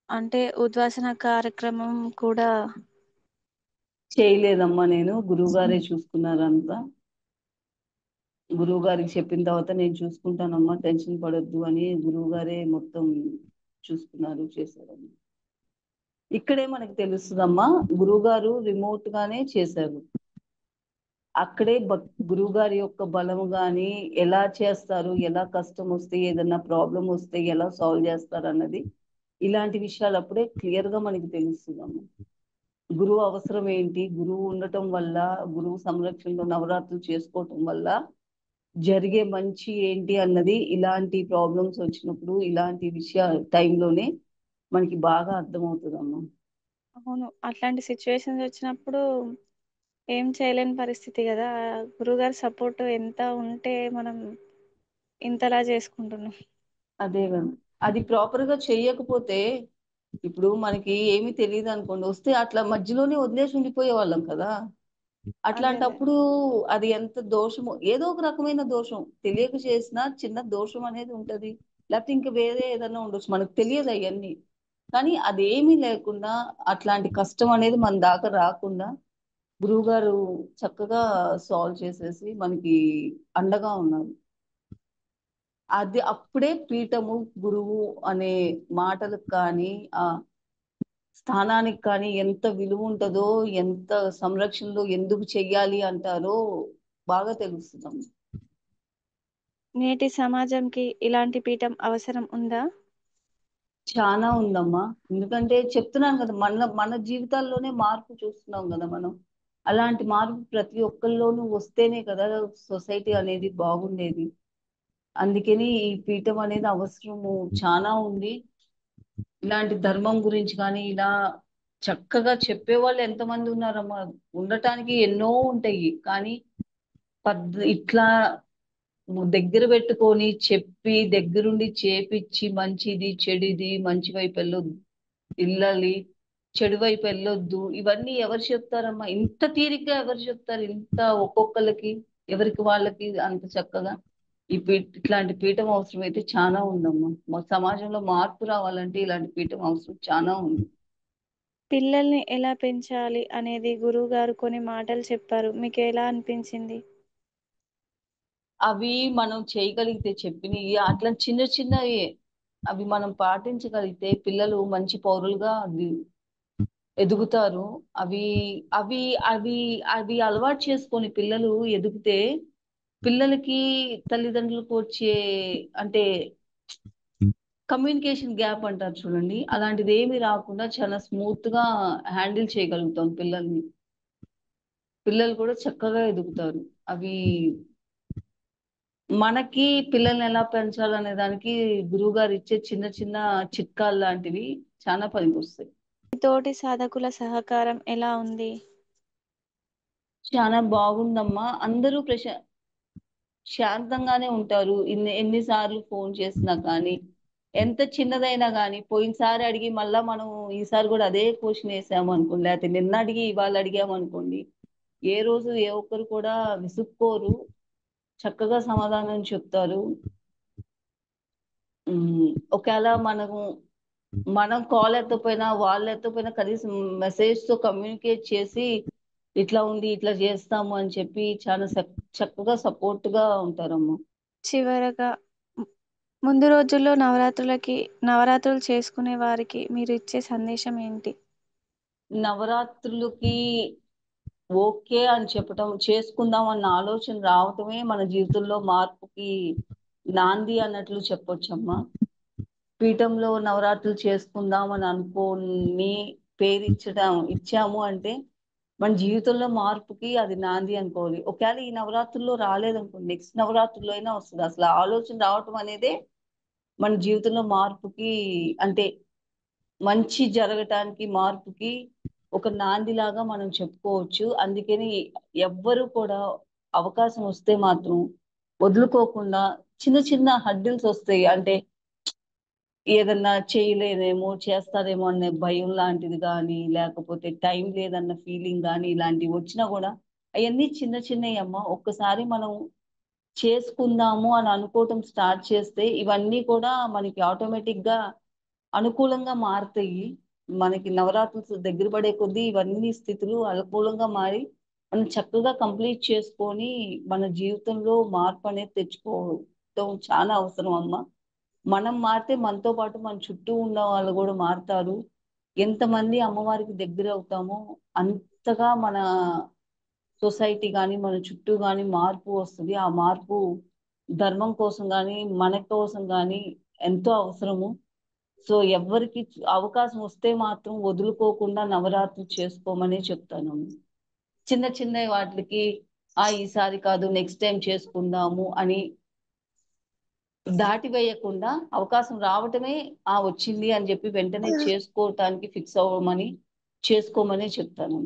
అంటే ఉద్వాసన కార్యక్రమం కూడా చేయలేదమ్మా, నేను గురువుగారే చూసుకున్నారంతా. గురువు గారికి చెప్పిన తర్వాత నేను చూసుకుంటానమ్మా, టెన్షన్ పడొద్దు అని గురువు గారే మొత్తం చూసుకున్నారు, చేశారమ్మా. ఇక్కడే మనకి తెలుస్తుందమ్మా, గురువు గారు రిమోట్ గానే చేశారు. అక్కడే గురువు గారి యొక్క బలము గాని, ఎలా చేస్తారు, ఎలా కష్టం వస్తే ఏదన్నా ప్రాబ్లం వస్తే ఎలా సాల్వ్ చేస్తారు అన్నది, ఇలాంటి విషయాలు అప్పుడే క్లియర్ గా మనకి తెలుస్తుందమ్మా. గురువు అవసరం ఏంటి, గురువు ఉండటం వల్ల, గురువు సంరక్షణలో నవరాత్రులు చేసుకోవటం వల్ల జరిగే మంచి ఏంటి అన్నది ఇలాంటి ప్రాబ్లమ్స్ వచ్చినప్పుడు, ఇలాంటి టైంలోనే మనకి బాగా అర్థమవుతుందమ్మా. అవును, అట్లాంటి సిచ్యువేషన్స్ వచ్చినప్పుడు ఏం చేయలేని పరిస్థితి కదా. గురువుగారి సపోర్ట్ ఎంత ఉంటే మనం ఇంతలా చేసుకుంటున్నాం. అదే కదా, అది ప్రాపర్ గా చెయ్యకపోతే ఇప్పుడు మనకి ఏమీ తెలియదు అనుకోండి, వస్తే అట్లా మధ్యలోనే వదిలేసి ఉండిపోయే వాళ్ళం కదా. అదే అదే. అట్లాంటప్పుడు అది ఎంత దోషమో, ఏదో ఒక రకమైన దోషం తెలియక చేసిన చిన్న దోషం అనేది ఉంటది. లేకపోతే ఇంకా వేరే ఏదైనా ఉండొచ్చు, మనకు తెలియదు అవన్నీ. కానీ అదేమీ లేకుండా అట్లాంటి కష్టం అనేది మన దాకా రాకుండా గురువు గారు చక్కగా సాల్వ్ చేసేసి మనకి అండగా ఉన్నారు. అది అప్పుడే పీఠము, గురువు అనే మాటలకు కానీ ఆ స్థానానికి కానీ ఎంత విలువ ఉంటుందో, ఎంత సంరక్షణలో ఎందుకు చెయ్యాలి అంటారో బాగా తెలుస్తున్నాం. నేటి సమాజంకి ఇలాంటి పీఠం అవసరం ఉందా? చాలా ఉందమ్మా. ఎందుకంటే చెప్తున్నాను కదా, మన మన జీవితాల్లోనే మార్పు చూస్తున్నాం కదా మనం. అలాంటి మార్పు ప్రతి ఒక్కరిలోనూ వస్తేనే కదా సొసైటీ అనేది బాగుండేది. అందుకని ఈ పీఠం అనేది అవసరము చాలా ఉంది. ఇలాంటి ధర్మం గురించి కానీ ఇలా చక్కగా చెప్పేవాళ్ళు ఎంతమంది ఉన్నారమ్మా. ఉండటానికి ఎన్నో ఉంటాయి కానీ ఇట్లా దగ్గర పెట్టుకొని చెప్పి దగ్గరుండి చేపిచ్చి మంచిది చెడిది మంచి వైపు వెళ్ళొద్దు ఇళ్ళలి చెడు వైపు వెళ్ళొద్దు ఇవన్నీ ఎవరు చెప్తారమ్మా? ఇంత తీరిగ్గా ఎవరు చెప్తారు? ఇంత ఒక్కొక్కరికి ఎవరికి వాళ్ళకి అంత చక్కగా ఇట్లాంటి పీఠం అవసరం అయితే చాలా ఉందమ్మా. మా సమాజంలో మార్పు రావాలంటే ఇలాంటి పీఠం అవసరం చాలా ఉంది. పిల్లల్ని ఎలా పెంచాలి అనేది గురువు గారు కొన్ని మాటలు చెప్పారు, మీకు ఎలా అనిపించింది? అవి మనం చేయగలిగితే చెప్పినవి అట్లా చిన్న చిన్నవి అవి మనం పాటించగలిగితే పిల్లలు మంచి పౌరులుగా ఎదుగుతారు. అవి అవి అవి అవి అలవాటు చేసుకొని పిల్లలు ఎదిగితే పిల్లలకి తల్లిదండ్రులకు వచ్చే అంటే కమ్యూనికేషన్ గ్యాప్ అంటారు చూడండి, అలాంటిది ఏమీ రాకుండా చాలా స్మూత్ గా హ్యాండిల్ చేయగలుగుతాం పిల్లల్ని. పిల్లలు కూడా చక్కగా ఎదుగుతారు. అవి మనకి పిల్లల్ని ఎలా పెంచాలనే దానికి గురువు గారు ఇచ్చే చిన్న చిన్న చిట్కాలు లాంటివి చాలా పనికొస్తాయి. మీ తోటి సాధకుల సహకారం ఎలా ఉంది? చాలా బాగుందమ్మా. అందరూ శాంతంగానే ఉంటారు. ఎన్నిసార్లు ఫోన్ చేసినా కానీ ఎంత చిన్నదైనా కానీ పోయినసారి అడిగి మళ్ళా మనం ఈసారి కూడా అదే క్వశ్చన్ వేసాము అనుకోండి, లేకపోతే నిన్న అడిగి ఇవాళ అడిగాము అనుకోండి, ఏ రోజు ఏ ఒక్కరు కూడా విసుక్కోరు, చక్కగా సమాధానం చెప్తారు. ఒకవేళ మనం కాల్ ఎత్తపోయినా వాళ్ళు ఎత్తపోయినా కనీసం మెసేజ్ తో కమ్యూనికేట్ చేసి ఇట్లా ఉంది ఇట్లా చేస్తాము అని చెప్పి చాలా చక్కగా సపోర్ట్ గా ఉంటారమ్మా. చివరగా, ము- ముందు రోజుల్లో నవరాత్రులు చేసుకునే వారికి మీరు ఇచ్చే సందేశం ఏంటి? నవరాత్రులకి ఓకే అని చెప్పటం, చేసుకుందాం అన్న ఆలోచన రావటమే మన జీవితంలో మార్పుకి నాంది అన్నట్లు చెప్పొచ్చమ్మా. పీఠంలో నవరాత్రులు చేసుకుందాం అని అనుకోని ఇచ్చాము అంటే మన జీవితంలో మార్పుకి అది నాంది అనుకోవాలి. ఒకవేళ ఈ నవరాత్రుల్లో రాలేదనుకోండి, నెక్స్ట్ నవరాత్రుల్లో అయినా వస్తుంది. అసలు ఆ ఆలోచన రావటం అనేదే మన జీవితంలో మార్పుకి అంటే మంచి జరగటానికి మార్పుకి ఒక నాందిలాగా మనం చెప్పుకోవచ్చు. అందుకని ఎవ్వరు కూడా అవకాశం వస్తే మాత్రం వదులుకోకుండా, చిన్న చిన్న హడ్డిల్స్ వస్తాయి అంటే ఏదన్నా చేయలేదేమో చేస్తారేమో అనే భయం లాంటిది కానీ లేకపోతే టైం లేదన్న ఫీలింగ్ కానీ ఇలాంటివి వచ్చినా కూడా అవన్నీ చిన్న చిన్నవి అమ్మ. ఒక్కసారి మనం చేసుకుందాము అని అనుకోవటం స్టార్ట్ చేస్తే ఇవన్నీ కూడా మనకి ఆటోమేటిక్ గా అనుకూలంగా మారుతాయి. మనకి నవరాత్రులు దగ్గర పడే కొద్దీ ఇవన్నీ స్థితులు అనుకూలంగా మారి మనం చక్కగా కంప్లీట్ చేసుకొని మన జీవితంలో మార్పు అనేది తెచ్చుకోవటం చాలా అవసరం అమ్మ. మనం మారితే మనతో పాటు మన చుట్టూ ఉన్న వాళ్ళు కూడా మారుతారు. ఎంతమంది అమ్మవారికి దగ్గర అవుతామో అంతగా మన సొసైటీ కానీ మన చుట్టూ కానీ మార్పు వస్తుంది. ఆ మార్పు ధర్మం కోసం కానీ మన కోసం కానీ ఎంతో అవసరము. సో ఎవరికి అవకాశం వస్తే మాత్రం వదులుకోకుండా నవరాత్రి చేసుకోమని చెప్తాను. చిన్న చిన్న వాటికి ఈసారి కాదు నెక్స్ట్ టైం చేసుకుందాము అని దాటి వేయకుండా అవకాశం రావటమే వచ్చింది అని చెప్పి వెంటనే చేసుకోవటానికి ఫిక్స్ అవ్వమని చేసుకోమని చెప్తాను.